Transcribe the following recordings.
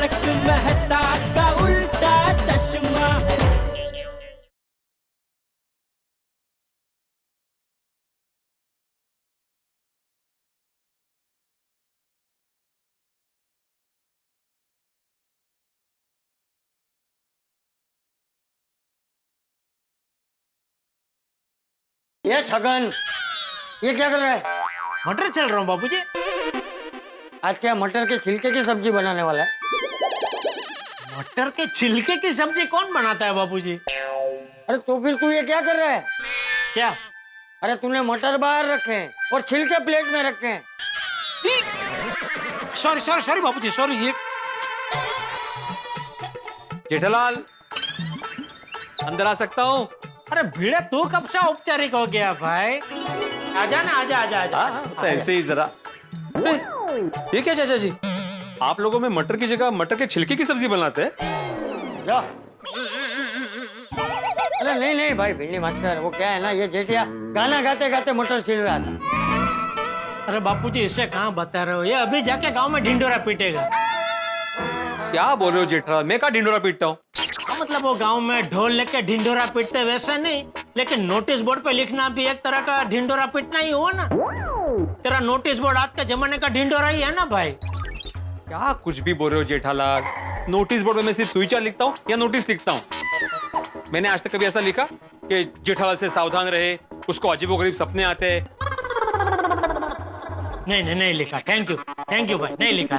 तारक मेहता का उल्टा चश्मा। ये छगन, ये क्या कर रहा है? मटर चल रहा हूँ बाबूजी। आज क्या मटर के छिलके की सब्जी बनाने वाला है? मटर के छिलके की सब्जी कौन बनाता है बाबूजी? अरे तो फिर तू ये क्या कर रहा है? क्या? अरे तूने मटर बाहर रखे हैं और छिलके प्लेट में रखे हैं। सॉरी सॉरी सॉरी बाबूजी, सॉरी। ये जेठालाल, अंदर आ सकता हूँ? अरे भिड़े तू कब से औपचारिक हो गया भाई? आजा ना, आजा आजा आजा। तो ऐसे ही जरा। ये क्या चाचा जी, आप लोगों में मटर की जगह मटर के छिलके की सब्जी बनाते हैं? जा। अरे नहीं नहीं भाई भिंडी मास्टर, वो क्या है ना, ये जेठिया गाना गाते गाते मटर छिल रहा था। अरे बापूजी इससे कहाँ बता रहे हो? ये अभी जाके गांव में ढिंडोरा पीटेगा। क्या बोल रहे हो जेठालाल, मैं क्या ढिंडोरा पीटता हूँ? मतलब वो गांव में ढोल लेके ढिंडोरा पीटते वैसा नहीं, लेकिन नोटिस बोर्ड पे लिखना भी एक तरह का ढिंडोरा पीटना ही हुआ ना। तेरा नोटिस बोर्ड आज के जमाने का ढिंडोरा ही है ना भाई। क्या कुछ भी बोल रहे हो जेठालाल? नोटिस बोर्ड में मैं सिर्फ सुईचा लिखता हूँ या नोटिस लिखता हूँ? मैंने आज तक कभी ऐसा लिखा कि जेठालाल से सावधान रहे, उसको अजीबोगरीब सपने आते हैं? नहीं लिखा। थैंक यू भाई, नहीं लिखा।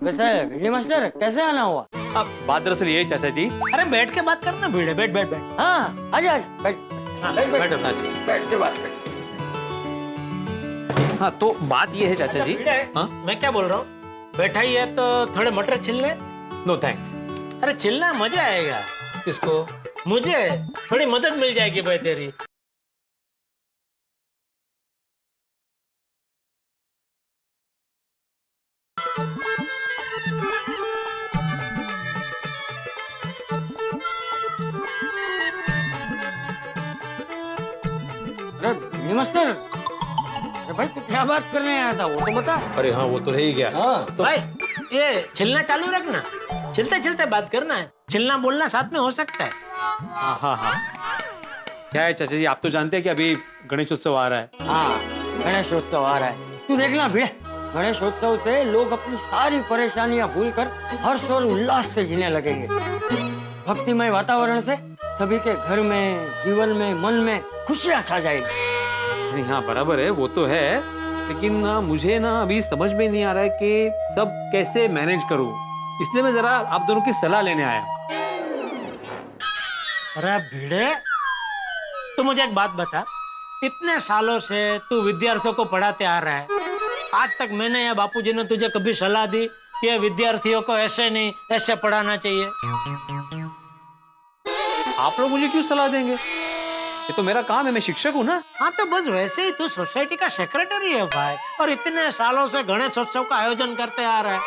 वैसे भिंडी मास्टर कैसे आना हुआ? अब बात दरअसल ये है चाचा जी। अरे बैठ के बात करना भिड़े, बैठ। हाँ आजा आजा, बैठ बैठ के बात कर। हाँ तो बात ये है चाचा जी। हाँ? मैं क्या बोल रहा हूँ, बैठा ही है तो थोड़े मटर छिल ले। No thanks. अरे छिलना मजा आएगा। किसको? मुझे थोड़ी मदद मिल जाएगी भाई तेरी। अरे भिंडी मास्टर, अरे भाई तू क्या बात करने आया था वो तो बता। अरे हाँ वो तो है ही क्या। हाँ तो भाई ये छिलना चालू रखना, छिलते छिलते बात करना है। छिलना बोलना साथ में हो सकता है। हाँ। क्या है चाचा जी, आप तो जानते हैं कि अभी गणेशोत्सव आ रहा है। हाँ गणेशोत्सव आ रहा है, तू देखना भिड़े, गणेशोत्सव से लोग अपनी सारी परेशानियां भूलकर हर्ष और उल्लास से जीने लगेंगे। भक्तिमय वातावरण से सभी के घर में, जीवन में, मन में खुशियां छा जाएगी। नहीं हाँ बराबर है, वो तो है, लेकिन ना मुझे ना अभी समझ में नहीं आ रहा है कि सब कैसे मैनेज करूं, इसलिए मैं जरा आप दोनों की सलाह लेने आया। अरे भिड़े, तू मुझे एक बात बता, इतने सालों से तू विद्यार्थियों को पढ़ाते आ रहा है, आज तक मैंने या बापूजी ने तुझे कभी सलाह दी कि विद्यार्थियों को ऐसे नहीं ऐसे पढ़ाना चाहिए? आप लोग मुझे क्यों सलाह देंगे? ये तो मेरा काम है, मैं शिक्षक हूँ ना। हाँ तो बस वैसे ही तू सोसाइटी का सेक्रेटरी है भाई, और इतने सालों से गणेशोत्सव का आयोजन करते आ रहा है,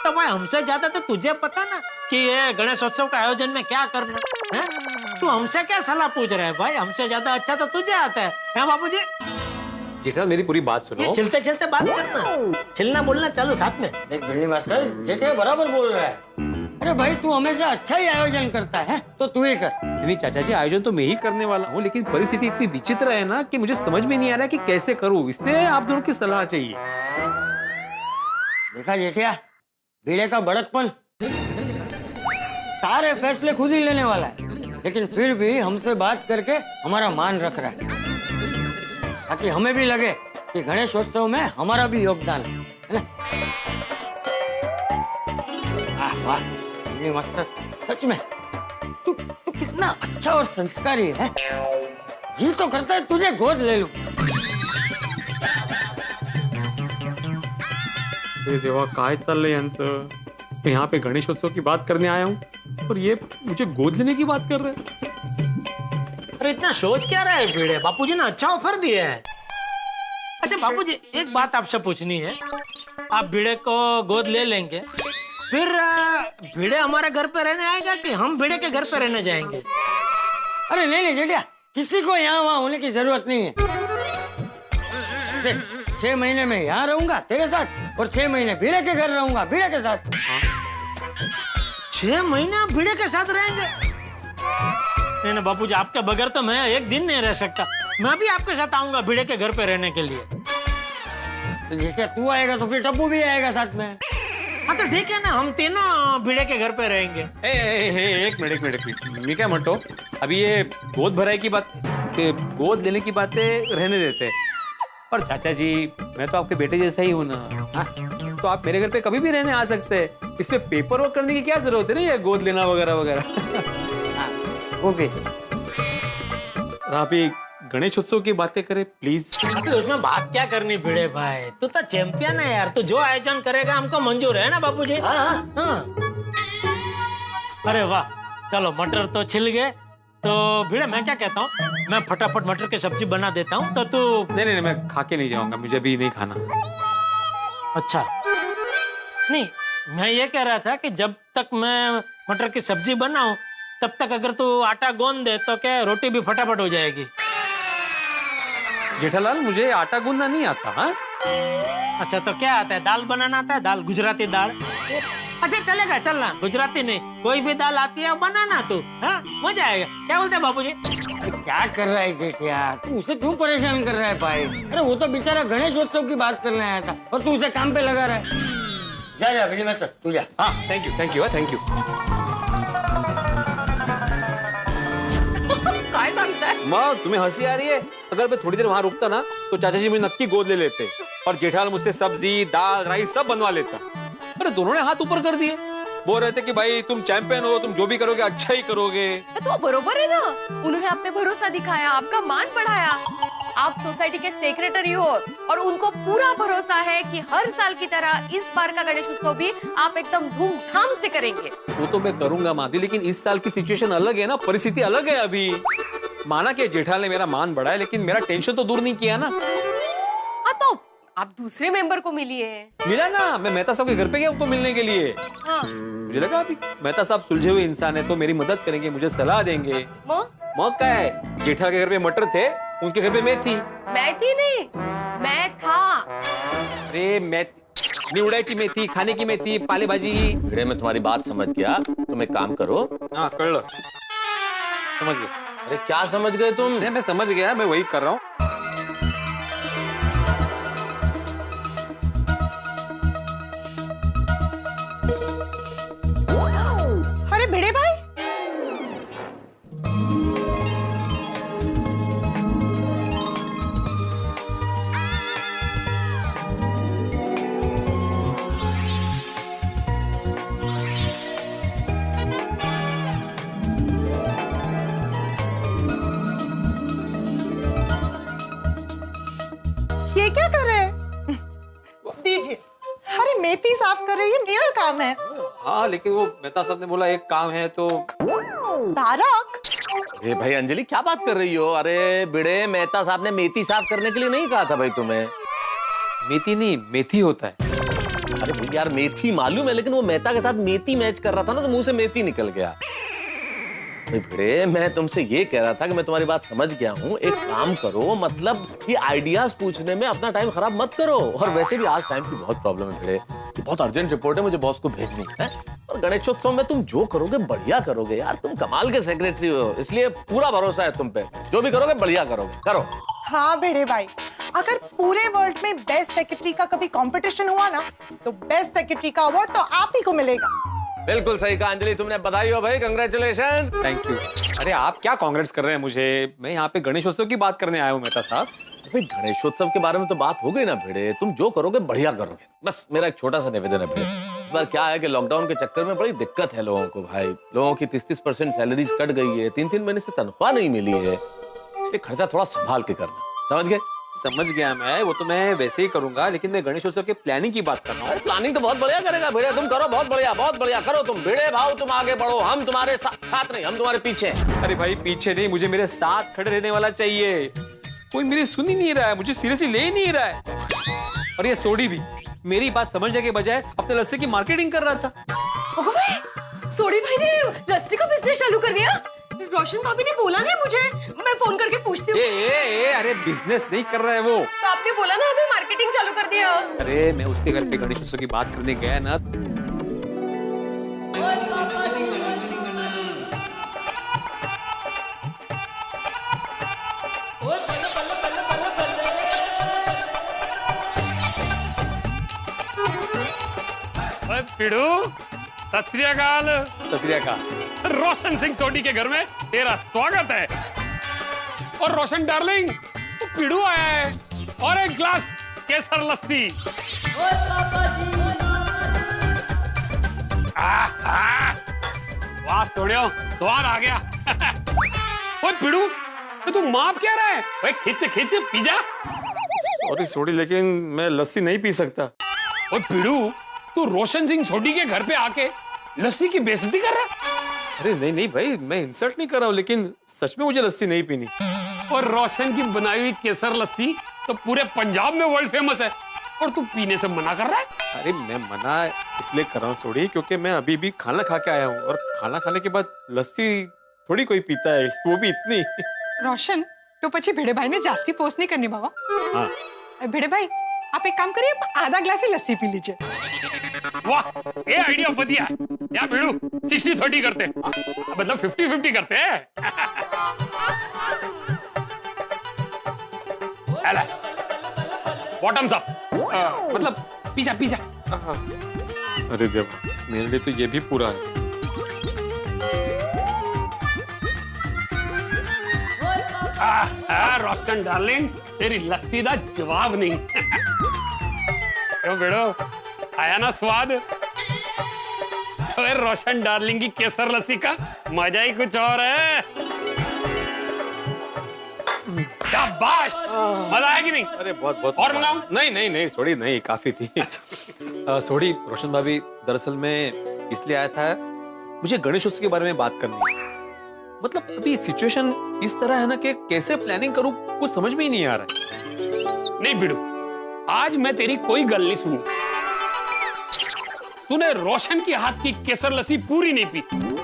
तो भाई हमसे ज्यादा तो तुझे पता ना कि ये गणेशोत्सव का आयोजन में क्या करना है। तू हमसे क्या सलाह पूछ रहा है भाई? हमसे ज्यादा अच्छा तो तुझे आता है बाबूजी। जेठालाल मेरी पूरी बात सुनो। ये चलते चलते बात करना, छिलना बोलना चालू साथ में। देख भिंडी मास्टर, जेठिया बराबर बोल रहा है। अरे भाई तू हमेशा अच्छा ही आयोजन करता है, तो तू ही कर। नहीं चाचा जी, आयोजन तो मैं ही करने वाला हूँ, लेकिन परिस्थिति इतनी विचित्र है ना कि मुझे समझ में नहीं आ रहा है कि कैसे करूँ, इसलिए आप दोनों की सलाह चाहिए। देखा जेठिया, भिड़े का बड़कपन, सारे फैसले खुद ही लेने वाला है, लेकिन फिर भी हमसे बात करके हमारा मान रख रहा है, ताकि हमें भी लगे कि गणेशोत्सव में हमारा भी योगदान है ना। वाह भिंडी मास्टर, सच में तू कितना अच्छा और संस्कारी है। जी तो करता है तुझे गोद ले लूं। देवा काय चाललंय यांचं? मैं यहाँ पे गणेशोत्सव की बात करने आया हूँ और ये मुझे गोद लेने की बात कर रहे हैं। अरे इतना सोच क्या रहा है भिड़े? बापूजी ने अच्छा ऑफर दिया है। अच्छा बापूजी, एक बात आपसे पूछनी है, आप भिड़े को गोद ले लेंगे, फिर भिड़े हमारे घर पे रहने आएगा कि हम भिड़े के घर पे रहने जाएंगे? अरे नहीं जेठिया, किसी को यहाँ वहाँ होने की जरूरत नहीं है। देख 6 महीने में यहाँ रहूंगा तेरे साथ और 6 महीने भिड़े के घर रहूंगा भिड़े के साथ। 6 महीने आप भिड़े के साथ रहेंगे? नहीं ना बापूजी, आपके बगैर तो मैं एक दिन नहीं रह सकता। मैं भी आपके साथ आऊंगा भिड़े के घर पे रहने के लिए। तो जेठिया तू आएगा तो फिर टप्पू भी आएगा साथ में। हाँ तो ठीक है ना, हम तीनों भिड़े के घर पे रहेंगे। एक मिनट, मैं क्या मटो, अभी ये गोद भराई की बात, गोद लेने की बातें रहने देते हैं। और चाचा जी, मैं तो आपके बेटे जैसा ही हूँ ना, तो आप मेरे घर पे कभी भी रहने आ सकते हैं। इसमें पेपर वर्क करने की क्या जरूरत है ना, ये गोद लेना वगैरह वगैरह। ओके। आप ये गणेश उत्सव की बातें करें प्लीज। अभी उसमें बात क्या करनी भिड़े भाई, तू तो चैंपियन है यार, तू जो आयोजन करेगा हमको मंजूर है ना बापूजी। हाँ। अरे वाह, चलो मटर तो छिल गए, तो भिड़े मैं क्या कहता हूँ, मैं फटाफट मटर की सब्जी बना देता हूँ, तो तू। नहीं, मैं खा के नहीं जाऊंगा, मुझे अभी नहीं खाना। अच्छा नहीं, मैं ये कह रहा था कि जब तक मैं मटर की सब्जी बनाऊं तब तक अगर तू आटा गूंद दे तो क्या रोटी भी फटाफट हो जाएगी। जेठालाल, मुझे आटा गूंदना नहीं आता। हाँ, अच्छा तो क्या आता है, दाल बनाना आता है, दाल, गुजराती दाल। अच्छा चलेगा, चलना, गुजराती नहीं कोई भी दाल आती है बनाना तू। हाँ मजा आएगा, क्या बोलते हैं बापूजी? क्या कर रहा है जेठिया, तू उसे क्यों परेशान कर रहा है भाई? अरे वो तो बेचारा गणेश उत्सव की बात करने आया था और तू उसे काम पे लगा रहा है। जा बिजली मास्टर तू जा। हाँ, थैंक यू। काय सांगताय? माँ, तुम्हें हंसी आ रही है? अगर मैं थोड़ी देर वहाँ रुकता ना तो चाचा जी मुझे नक्की गोद ले लेते और जेठालाल मुझसे सब्जी, दाल, राइस सब बनवा लेता। अरे दोनों ने हाथ ऊपर कर दिए, बोल रहे थे कि भाई तुम चैंपियन हो, तुम जो भी करोगे अच्छा ही करोगे। तो बरोबर है ना, उन्होंने आप पे भरोसा दिखाया, आपका मान बढ़ाया। आप सोसाइटी के सेक्रेटरी हो और उनको पूरा भरोसा है कि हर साल की तरह इस बार का गणेश उत्सव भी आप एकदम धूमधाम से करेंगे। वो तो मैं करूंगा माधवी, लेकिन इस साल की सिचुएशन अलग है ना, परिस्थिति अलग है। अभी माना कि जेठालाल ने मेरा मान बढ़ाया, लेकिन मेरा टेंशन तो दूर नहीं किया ना। हाँ तो आप दूसरे मेंबर को मिलिए। मिला ना, मैं मेहता साहब के घर पे गया उनको मिलने के लिए। हाँ। मुझे लगा अभी मेहता साहब सुलझे हुए इंसान है तो मेरी मदद करेंगे, मुझे सलाह देंगे। मौका है, जेठा के घर पे मटर थे, उनके घर पे मैं थी। मैं थी नहीं, मैं था। अरे मैं निवडायची मेथी, खाने की मेथी, पाले भाजी। भिड़े में तुम्हारी बात समझ गया, तुम एक काम करो। हाँ कर लो, समझ गए। अरे क्या समझ गए तुम? नहीं, मैं समझ गया, मैं वही कर रहा हूँ। अरे भिड़े भाई, ये क्या कर रहे हैं? दीजिए। अरे मेथी साफ कर रही है, मेरा काम है। हाँ, लेकिन वो मेहता साहब ने बोला एक काम है तो। तारक, अरे भाई अंजलि, क्या बात कर रही हो? अरे भिड़े, मेहता साहब ने मेथी साफ करने के लिए नहीं कहा था भाई तुम्हें। मेथी नहीं, मेथी होता है। अरे भाई यार, मेथी मालूम है, लेकिन वो मेहता के साथ मेथी मैच कर रहा था ना, तो मुंह से मेथी निकल गया। भिड़े, मैं तुमसे ये कह रहा था कि मैं तुम्हारी बात समझ गया हूँ। एक काम करो, मतलब ये आइडियाज पूछने में अपना टाइम खराब मत करो। और वैसे भी आज टाइम की बहुत प्रॉब्लम है भिड़े, ये बहुत अर्जेंट रिपोर्ट है, मुझे बॉस को भेजनी है। और गणेशोत्सव में तुम जो करोगे बढ़िया करोगे यार, तुम कमाल के सेक्रेटरी हो, इसलिए पूरा भरोसा है तुम पे। जो भी करोगे बढ़िया करोगे, करो। हाँ भिड़े भाई, अगर पूरे वर्ल्ड में बेस्ट सेक्रेटरी का कभी कंपटीशन हुआ ना, तो बेस्ट सेक्रेटरी का अवार्ड तो आप ही को मिलेगा। बिल्कुल सही कहा अंजलि तुमने, बधाई हो भाई, कंग्रेचुलेशन। Thank you. अरे आप क्या कांग्रेस कर रहे हैं मुझे? मैं यहाँ पे गणेशोत्सव की बात करने आया हूँ मेहता साहब। भाई गणेशोत्सव के बारे में तो बात हो गई ना भिड़े, तुम जो करोगे बढ़िया करोगे। बस मेरा एक छोटा सा निवेदन है भिड़े, इस बार क्या है कि लॉकडाउन के चक्कर में बड़ी दिक्कत है लोगों को भाई। लोगों की 30-30% सैलरीज कट गई है, 3-3 महीने से तनख्वाह नहीं मिली है, इसलिए खर्चा थोड़ा संभाल के करना, समझ गए? समझ गया मैं, वो तो मैं वैसे ही करूंगा, लेकिन मैं गणेशोत्सव के प्लानिंग की बात कर रहा हूँ। प्लानिंग तो बहुत बढ़िया करेगा भिड़े, तुम करो, बहुत बढ़िया करो तुम भिड़े भाव, तुम आगे बढ़ो, हम तुम्हारे साथ नहीं, हम तुम्हारे पीछे। अरे भाई पीछे नहीं, मुझे मेरे साथ खड़े रहने वाला चाहिए। कोई मेरी सुन ही नहीं रहा है, मुझे सीरियसली ले ही नहीं रहा है। और ये सोडी भी मेरी बात समझने के बजाय अपने लस्सी की मार्केटिंग कर रहा था। ओह भाई, सोडी भाई ने लस्सी का बिजनेस चालू कर दिया। रोशन भाभी ने बोला नहीं मुझे, मैं फोन करके पूछती हूँ। अरे बिजनेस नहीं कर रहा है वो। तो आपने बोला ना अभी मार्केटिंग चालू कर दिया। अरे मैं उसके घर पे गणेश उत्सव की बात करने गया ना। पिड़ू, सत श्री अकाल। सत श्री अकाल। रोशन सिंह सोडी के घर में तेरा स्वागत है। और रोशन डार्लिंग, तू पिड़ू आया है और एक ग्लास केसर लस्सी। वाह सोडियो, स्वाद आ गया। ओए पिड़ू, तू माप क्या रहा है? ओए खिंच खिंच पी जा। सॉरी सोडी, लेकिन मैं लस्सी नहीं पी सकता। ओए पिड़ू, तू रोशन सिंह सोडी के घर पे आके लस्सी की बेइज्जती कर रहा है? अरे नहीं नहीं भाई, मैं इंसल्ट नहीं कर रहा हूँ, लेकिन सच में मुझे लस्सी नहीं पीनी। और रोशन की बनाई हुई केसर लस्सी तो पूरे पंजाब में वर्ल्ड फेमस है, और तू पीने से मना कर रहा है? अरे मैं मना इसलिए कर रहा हूँ सोडी, क्योंकि मैं अभी भी खाना खा के आया हूँ, और खाना खाने के बाद लस्सी थोड़ी कोई पीता है, वो भी इतनी। रोशन, तो પછી ભેડેભાઈ ને જાસ્તી પોસ્ટ नहीं करनी बाबा। हाँ। ભેડેભાઈ, आप एक काम करिए, आप आधा ग्लास ही लस्सी पी लीजिए। वाह, ये आइडिया बढ़िया है। यहाँ भिड़ू 60-30 करते हैं, मतलब 50-50 करते हैं। बॉटम्स अप, मतलब पीजा पीजा। अरे देव, मेरे लिए तो ये भी पूरा है। रोशन डार्लिंग, तेरी लस्सी का जवाब नहीं। क्यों बेड़ो, आया ना स्वाद? रोशन डार्लिंग की केसर लस्सी का मजा ही कुछ और है। शाबाश, मजा आया कि नहीं? अरे बहुत बहुत। और मंगाऊं? नहीं नहीं नहीं सोडी, नहीं काफी थी। सोडी, रोशन भाभी, दरअसल मैं इसलिए आया था, मुझे गणेश उत्सव के बारे में बात करनी है। मतलब अभी सिचुएशन इस तरह है ना कि कैसे प्लानिंग करूं, कुछ समझ में ही नहीं आ रहा है। नहीं बिड़ू, आज मैं तेरी कोई गल नहीं सुनी। तूने रोशन के हाथ की केसर लस्सी पूरी नहीं पी।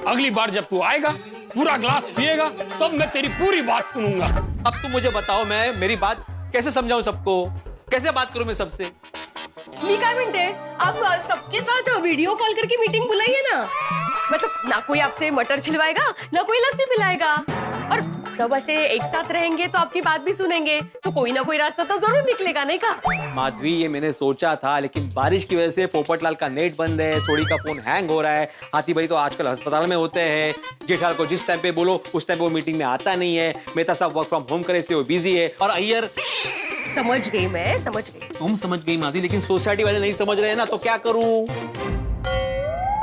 अगली बार जब तू आएगा, पूरा ग्लास पिएगा, तब मैं तेरी पूरी बात सुनूंगा। अब तुम मुझे बताओ, मैं मेरी बात कैसे समझाऊं सबको, कैसे बात करूं मैं सबसे? मी काय म्हणते, आप सबके साथ वीडियो कॉल करके मीटिंग बुलाइए ना। मतलब ना कोई आपसे मटर छिलवाएगा, ना कोई लस्सी पिलाएगा, और सब ऐसे एक साथ रहेंगे तो आपकी बात भी सुनेंगे, तो कोई ना कोई रास्ता तो जरूर निकलेगा, नहीं का? माधवी, ये मैंने सोचा था, लेकिन बारिश की वजह से पोपटलाल का नेट बंद है, सोडी का फोन हैंग हो रहा है, हाथी भाई तो आजकल अस्पताल में होते हैं, जेठाल को जिस टाइम पे बोलो उस टाइम पे वो मीटिंग में आता नहीं है, मेहता साहब वर्क फ्रॉम होम करे इसलिए वो बिजी है, और अय्यर। समझ गई मैं, समझ गई। तुम समझ गई माधवी, लेकिन सोसाइटी वाले नहीं समझ रहे हैं ना, तो क्या करूं?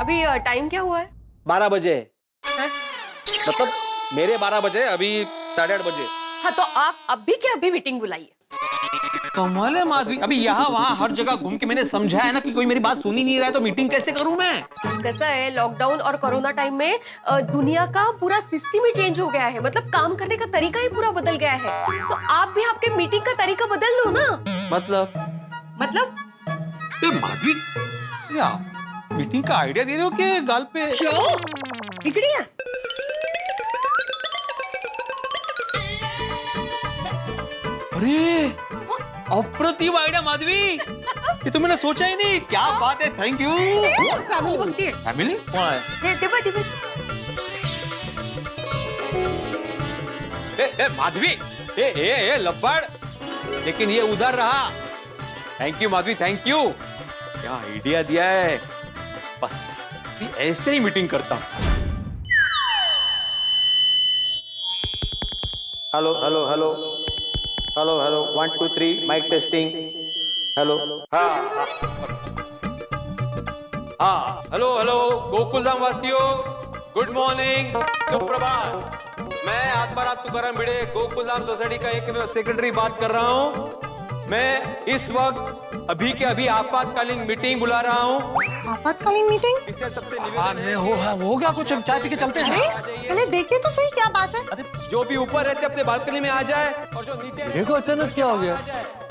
अभी टाइम क्या हुआ है? 12 बजे। हाँ? मतलब मेरे 12 बजे, अभी 8:30 बजे। हाँ, तो आप अभी के अभी मीटिंग बुलाइए। कमाल है माधवी, अभी यहाँ वहाँ हर जगह घूम के मैंने समझा है ना कि कोई मेरी बात सुन ही नहीं रहा है, तो मीटिंग कैसे करूं मैं? कैसा है, लॉकडाउन और कोरोना टाइम में दुनिया का पूरा सिस्टम ही चेंज हो गया है। मतलब काम करने का तरीका ही पूरा बदल गया है, तो आप भी आपके मीटिंग का तरीका बदल दो ना। मतलब माधवी, मीटिंग का आइडिया दे रहे हो कि गाल पे? इकड़ी है। अरे अप्रतिम आइडिया माधवी, ये तो मैंने सोचा ही नहीं। क्या बात है, थैंक यू। फैमिली बनती है। फैमिली कौन है? माधवी, लब्बड़, लेकिन ये उधर रहा। Thank you Madhavi, thank you. क्या आइडिया दिया है, बस ऐसे ही मीटिंग करता हूं। Hello hello hello hello hello, 1 2 3 mike testing. Hello, हाँ हाँ, हेलो हेलो गोकुलधाम वासियों, गुड मॉर्निंग, सुप्रभात। मैं आत्माराम तुकाराम भिड़े, गोकुलधाम सोसाइटी का एक सेक्रेटरी बात कर रहा हूँ। मैं इस वक्त अभी के अभी आपातकालीन मीटिंग बुला रहा हूँ। आपातकालीन मीटिंग? इसलिए सबसे हो गया कुछ, चाय पी के चलते हैं। पहले देखिए तो सही क्या बात है। जो भी ऊपर रहते अपने बालकनी में आ जाए, और जो नीचे देखो अचानक क्या हो गया,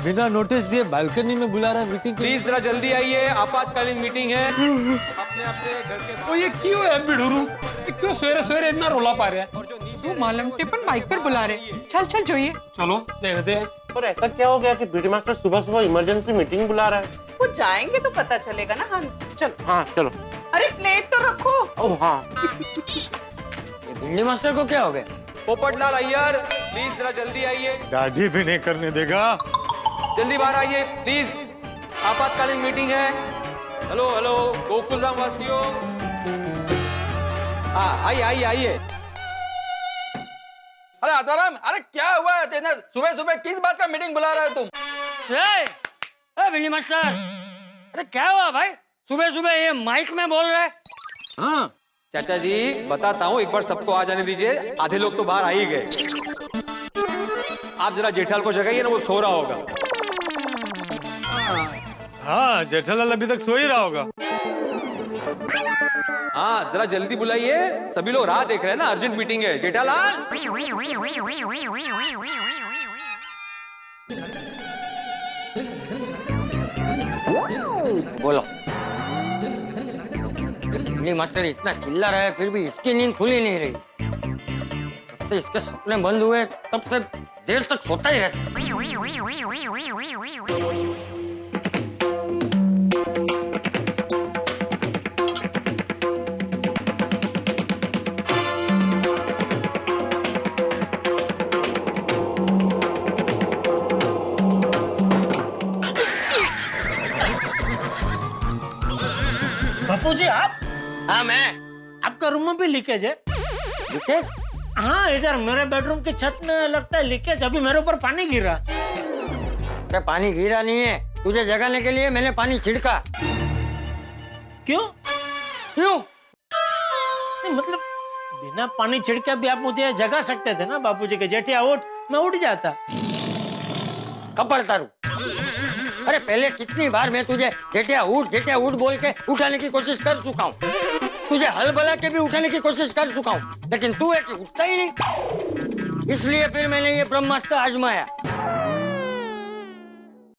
बिना नोटिस दिए बालकनी में बुला रहा है मीटिंग। प्लीज जरा जल्दी आइए, आपातकालीन मीटिंग है। अपने अपने घर के तो ये क्यों है बिड़ूरू, क्यों सवेरे सवेरे इतना रोला पा रहा है? और जो नीचे तो मालम टिपन बाइक पर बुला रहे। चल चल जोइए। चलो देखते हैं। और ऐसा क्या हो गया कि पीटी मास्टर सुबह सुबह इमरजेंसी मीटिंग बुला रहा है? वो जाएंगे तो पता चलेगा ना हम। चल। हाँ चलो। अरे प्लेट तो रखो। ओह हाँ। ये भिंडी मास्टर को क्या हो गया? पोपटलाल अय्यर प्लीज जरा जल्दी आइए। दाढ़ी भी नहीं करने देगा। जल्दी बाहर आइए प्लीज, आपातकालीन मीटिंग है। हेलो हेलो गोकुलधाम वासियों, आइए आइए आइए। अरे आत्माराम, अरे क्या हुआ है तेरे? सुबह सुबह किस बात का मीटिंग बुला रहा है तुम? भिंडी मास्टर, अरे क्या हुआ भाई? सुबह सुबह ये माइक में बोल रहे? हाँ चाचा जी बताता हूँ, एक बार सबको आ जाने दीजिए, आधे लोग तो बाहर आ ही गए। आप जरा जेठालाल को जगाइए ना, वो सो रहा होगा। हाँ जेठालाल अभी तक सो ही रहा होगा। हाँ जरा जल्दी बुलाइए, सभी लोग राह देख रहे हैं ना, अर्जेंट मीटिंग है। जेठालाल बोलो। भिंडी मास्टर इतना चिल्ला रहा है फिर भी इसकी नींद खुली नहीं रही। जब से इसके सपने बंद हुए तब से देर तक सोता ही रहता। बापूजी आप? हाँ मैं। आपका रूम में भी लीकेज है? लीकेज? हाँ इधर मेरे बेडरूम की छत में लगता है लीकेज। अभी मेरे ऊपर पानी गिरा। अरे पानी गिरा नहीं है, तुझे जगाने के लिए मैंने पानी छिड़का। क्यों? क्यों? नहीं मतलब बिना पानी छिड़के भी आप मुझे जगा सकते थे ना बापूजी के। जेठिया उठ, मैं उठ जाता। कपड़ तारू। अरे पहले कितनी बार मैं तुझे जेठिया उठ बोल के उठाने की कोशिश कर चुका हूँ। तुझे हल बला के भी उठाने की कोशिश कर चुका हूँ, लेकिन तू है कि उठता ही नहीं। इसलिए फिर मैंने ये ब्रह्मास्त्र आजमाया।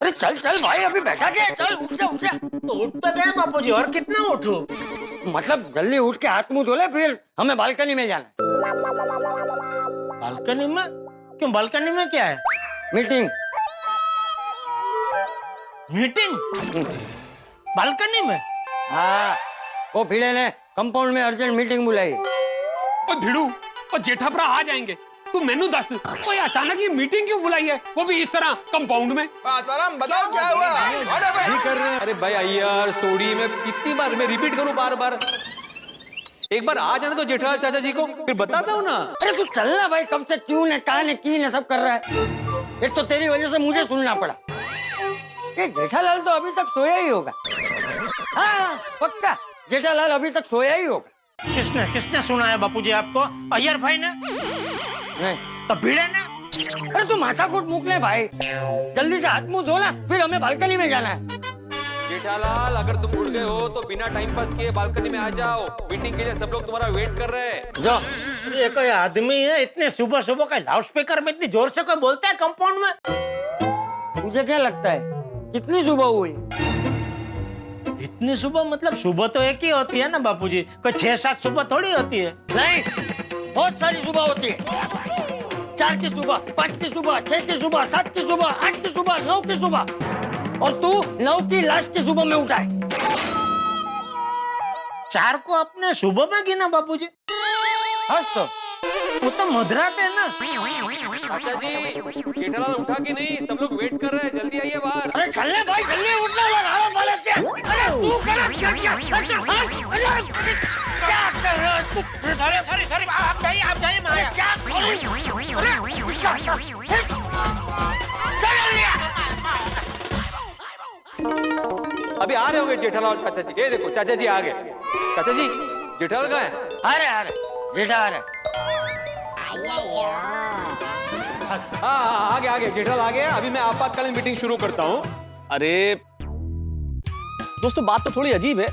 अरे चल चल भाई, अभी बैठा क्या? चल उठ जा उठ जा। तो उठ तो गया बापूजी, और कितना उठूं? मतलब जल्दी उठ के हाथ मुंह धो ले, फिर हमें बालकनी में जाना है। बालकनी में? क्यों बालकनी में क्या है? मीटिंग। मीटिंग? बालकनी में? हाँ, वो भिड़े ने कंपाउंड में अर्जेंट मीटिंग बुलाई। ओ भिड़ू, ओ जेठाभरा आ जाएंगे। तू मेनू दस, कोई अचानक ये मीटिंग क्यों बुलाई है, वो भी इस तरह कंपाउंड में? आत्माराम बताओ क्या हुआ? अरे भाई अय्यर सोडी, मैं कितनी बार मैं रिपीट करूं बार बार? एक बार आ जाने तो जेठालाल चाचा जी को, फिर बताता हूँ ना। अरे तू चलना भाई, कब से क्यों ने कहा ने की ने सब कर रहा है। एक तो तेरी वजह से मुझे सुनना पड़ा। ये जेठालाल तो अभी तक सोया ही होगा। हाँ पक्का, जेठालाल अभी तक सोया ही होगा। किसने सुनाया बापूजी आपको? अय्यर भाई ने? नहीं तो भिड़े ने? अरे तू माथाकूट मुक ले भाई, जल्दी से हाथ मुंह धो ना, फिर हमें बालकनी में जाना है। जेठालाल अगर तुम उठ गए हो तो बिना टाइम पास किए बालकनी में आ जाओ, मीटिंग के लिए सब लोग तुम्हारा वेट कर रहे हैं। जो ये कोई आदमी है इतने सुबह सुबह का लाउड स्पीकर में इतनी जोर से कोई बोलता है कंपाउंड में? तुझे क्या लगता है कितनी सुबह हुई? इतनी सुबह मतलब सुबह तो एक ही होती है ना बापूजी, कोई 6-7 सुबह थोड़ी होती है। नहीं, बहुत सारी सुबह होती है। 4 की सुबह, 5 की सुबह, 6 की सुबह, 7 की सुबह, 8 की सुबह, 9 की सुबह, और तू 9 की लास्ट की सुबह में उठा है। 4 को अपने सुबह में गिना बापूजी? हंस तो वो तो मधराते हैं ना। चाचा जी जेठालाल उठा कि नहीं? सब लोग वेट कर रहे हैं, जल्दी आइए बाहर। अरे चल ले भाई, जल्दी उठना लगा वाले से। अरे तू कर क्या कर रहा है तू? सॉरी आप जाइए मैं आया। क्या सॉरी? अरे अभी आ रहे होंगे जेठालाल चाचा जी। ये देखो चाचा जी आ गए। चाचा जी जेठालाल कहाँ है? आ रहे जेठा आ रहे। हाँ आ गया जेठालाल आ गया। अभी मैं आपातकालीन मीटिंग शुरू करता हूँ। अरे दोस्तों बात तो थोड़ी अजीब है,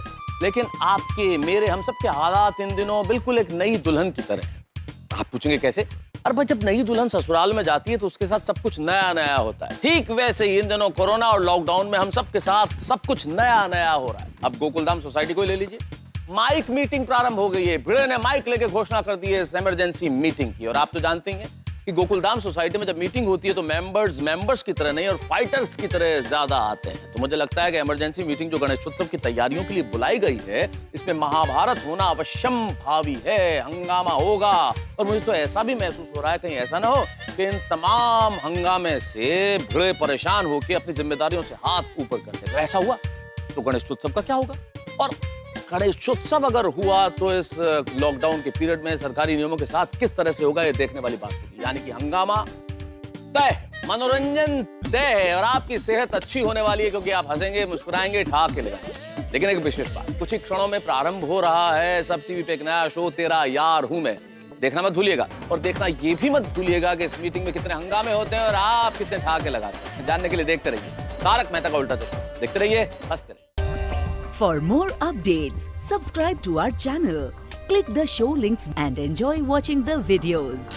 लेकिन आपके मेरे हम सब के हालात इन दिनों बिल्कुल एक नई दुल्हन की तरह है। आप पूछेंगे कैसे? अरे भाई जब नई दुल्हन ससुराल में जाती है तो उसके साथ सब कुछ नया नया होता है। ठीक वैसे ही इन दिनों कोरोना और लॉकडाउन में हम सब के साथ सब कुछ नया नया हो रहा है। अब गोकुलधाम सोसाइटी को ले लीजिए, माइक मीटिंग प्रारंभ हो गई है। भिड़े ने माइक लेके घोषणा कर दी है इस इमरजेंसी मीटिंग की। और आप तो जानते ही हैं कि गोकुलधाम सोसाइटी में जब मीटिंग होती है तो मेंबर्स की तरह नहीं और फाइटर्स की तरह ज्यादा आते हैं। तो मुझे लगता है कि इमरजेंसी मीटिंग जो गणेशोत्सव की तैयारियों के लिए बुलाई गई है, इसमें महाभारत होना अवश्यम भावी है, हंगामा होगा। और मुझे तो ऐसा भी महसूस हो रहा है, कहीं ऐसा ना हो कि इन तमाम हंगामे से भिड़े परेशान होकर अपनी जिम्मेदारियों से हाथ ऊपर कर दे। ऐसा हुआ तो गणेशोत्सव का क्या होगा? और गणेशोत्सव अगर हुआ तो इस लॉकडाउन के पीरियड में सरकारी नियमों के साथ किस तरह से होगा, ये देखने वाली बात होगी। यानी कि हंगामा तय, मनोरंजन तय, और आपकी सेहत अच्छी होने वाली है क्योंकि आप हंसेंगे, मुस्कुराएंगे, ठहाके लगाएंगे। लेकिन एक विशेष बात, कुछ ही क्षणों में प्रारंभ हो रहा है सब टीवी पे एक नया शो, तेरा यार हूं मैं। देखना मत भूलिएगा और देखना ये भी मत भूलिएगा कि इस मीटिंग में कितने हंगामे होते हैं और आप कितने ठहाके लगाते हैं। जानने के लिए देखते रहिए तारक मेहता का उल्टा चश्मा। देखते रहिए, हंसते रहिए। For more updates, subscribe to our channel, click the show links and enjoy watching the videos.